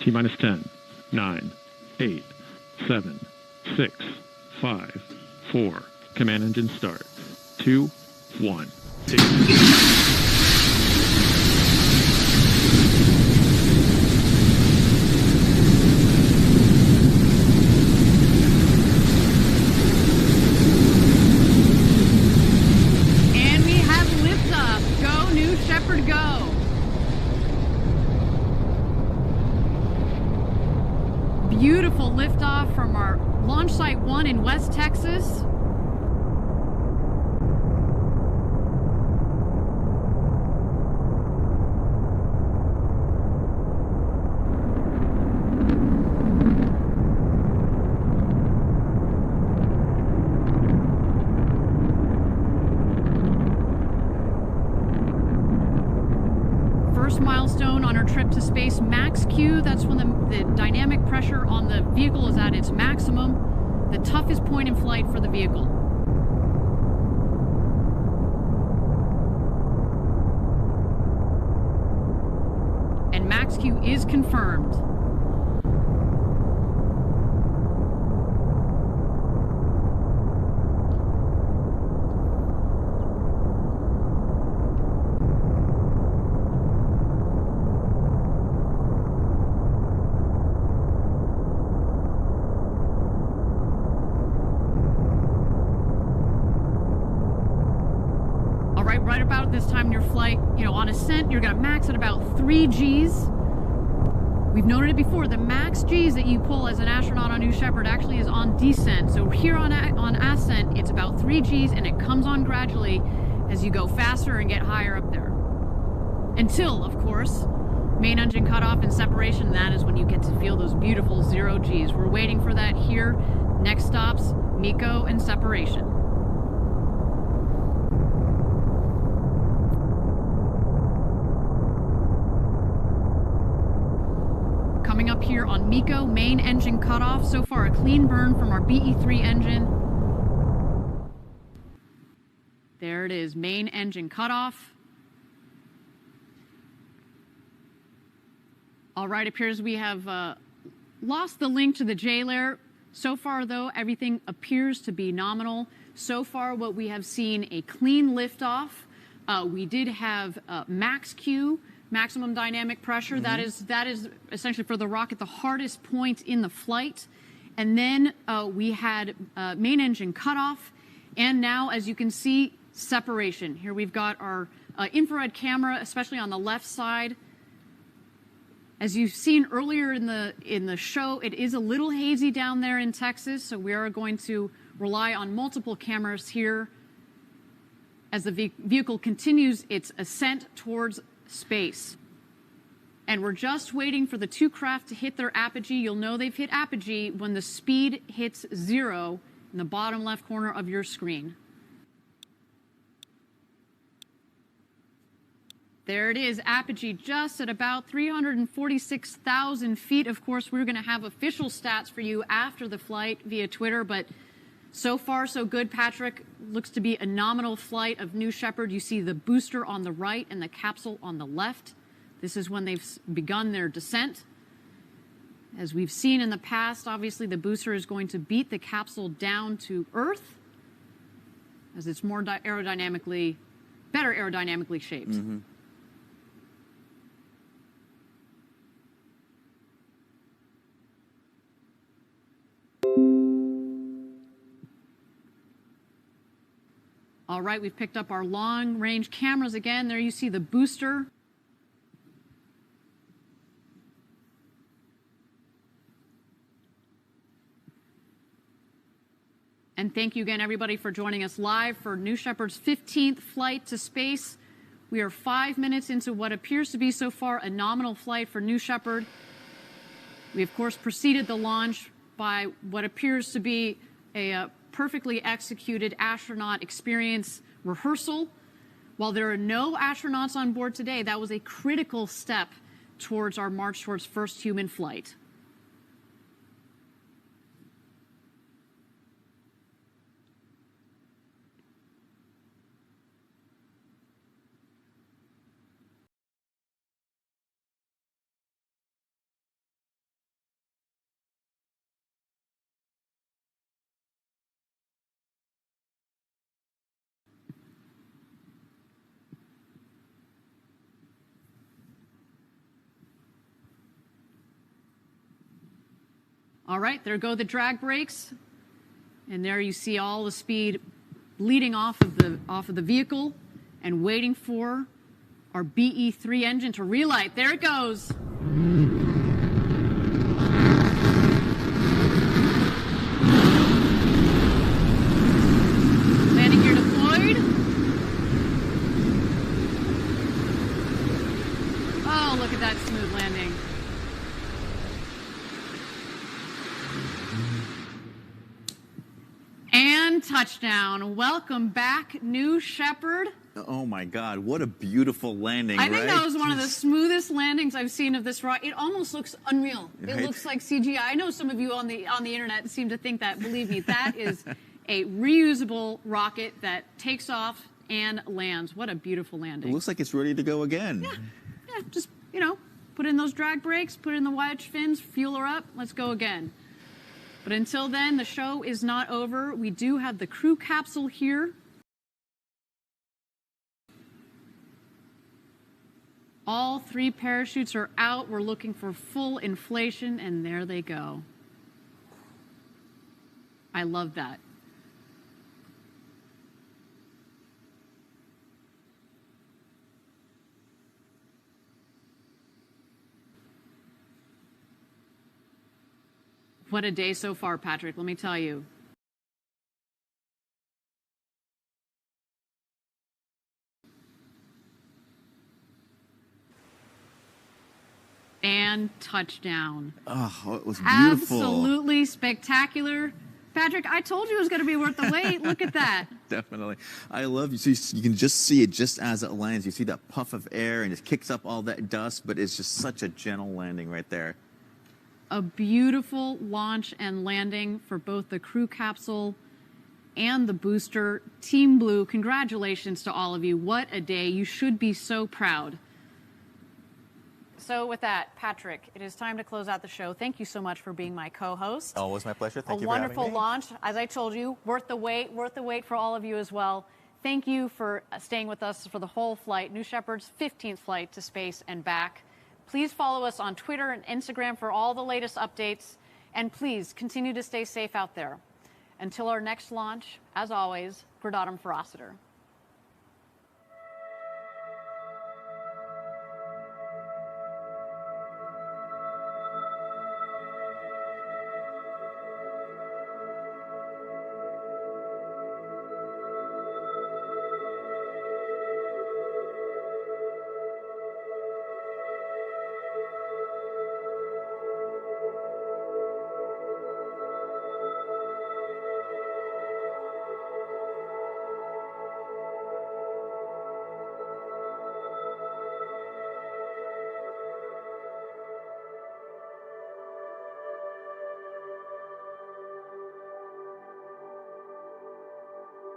T-minus 10, 9, 8, 7, 6, 5, 4. Command engine start. 2, 1. And we have liftoff. Go, New Shepard, go. Beautiful liftoff from our launch site 1 in West Texas. First milestone on our trip to space, MaxQ. That's when the dynamic pressure on the vehicle is at its maximum, the toughest point in flight for the vehicle. And MaxQ is confirmed. Right about this time in your flight, on ascent, you're going to max at about 3 Gs. We've noted it before, the max Gs that you pull as an astronaut on New Shepard actually is on descent. So here on ascent, it's about 3 Gs, and it comes on gradually as you go faster and get higher up there. Until, of course, main engine cutoff and separation. That is when you get to feel those beautiful 0 Gs. We're waiting for that here. Next stops, MECO and separation. Coming up here on MECO, main engine cutoff. So far, a clean burn from our BE3 engine. There it is, main engine cutoff. All right, appears we have lost the link to the J layer. So far, though, everything appears to be nominal. So far, what we have seen, a clean liftoff. We did have MaxQ, maximum dynamic pressure. Mm-hmm. That is essentially for the rocket the hardest point in the flight. And then we had main engine cutoff, and now, as you can see, separation. Here we've got our infrared camera, especially on the left side. As you've seen earlier in the show, it is a little hazy down there in Texas, so we are going to rely on multiple cameras here as the vehicle continues its ascent towards space. And we're just waiting for the 2 craft to hit their apogee. You'll know they've hit apogee when the speed hits 0 in the bottom left corner of your screen. There it is, apogee just at about 346,000 feet. Of course, we're going to have official stats for you after the flight via Twitter, but so far so good, Patrick. Looks to be a nominal flight of New Shepard. You see the booster on the right and the capsule on the left. This is when they've begun their descent. As we've seen in the past, obviously the booster is going to beat the capsule down to Earth as it's more better aerodynamically shaped. Mm-hmm. All right, we've picked up our long-range cameras again. There you see the booster. And thank you again, everybody, for joining us live for New Shepard's 15th flight to space. We are 5 minutes into what appears to be so far a nominal flight for New Shepard. We, of course, preceded the launch by what appears to be a perfectly executed astronaut experience rehearsal. While there are no astronauts on board today, that was a critical step towards our march towards first human flight. All right, there go the drag brakes. And there you see all the speed bleeding off of the vehicle and waiting for our BE-3 engine to relight. There it goes. Landing gear deployed. Oh, look at that smooth landing. And touchdown. Welcome back, New Shepard. Oh my God, what a beautiful landing, I think right? that was one of the smoothest landings I've seen of this rocket. It almost looks unreal. It Right? looks like CGI. I know some of you on the internet seem to think that. Believe me, that is a reusable rocket that takes off and lands. What a beautiful landing. It looks like it's ready to go again. Yeah, just, put in those drag brakes, put in the wedge fins, fuel her up, let's go again. But until then, the show is not over. We do have the crew capsule here. All 3 parachutes are out. We're looking for full inflation, and there they go. I love that. What a day so far, Patrick, let me tell you. And touchdown. Oh, it was beautiful. Absolutely spectacular. Patrick, I told you it was going to be worth the wait. Look at that. Definitely. I love you. So you can just see it just as it lands. You see that puff of air and it kicks up all that dust, but it's just such a gentle landing right there. A beautiful launch and landing for both the crew capsule and the booster. Team Blue, congratulations to all of you. What a day. You should be so proud. So with that, Patrick, it is time to close out the show. Thank you so much for being my co-host. Always my pleasure. Thank you for for having me. A wonderful launch. As I told you, worth the wait for all of you as well. Thank you for staying with us for the whole flight, New Shepard's 15th flight to space and back. Please follow us on Twitter and Instagram for all the latest updates. And please continue to stay safe out there. Until our next launch, as always, Gradatum Ferociter.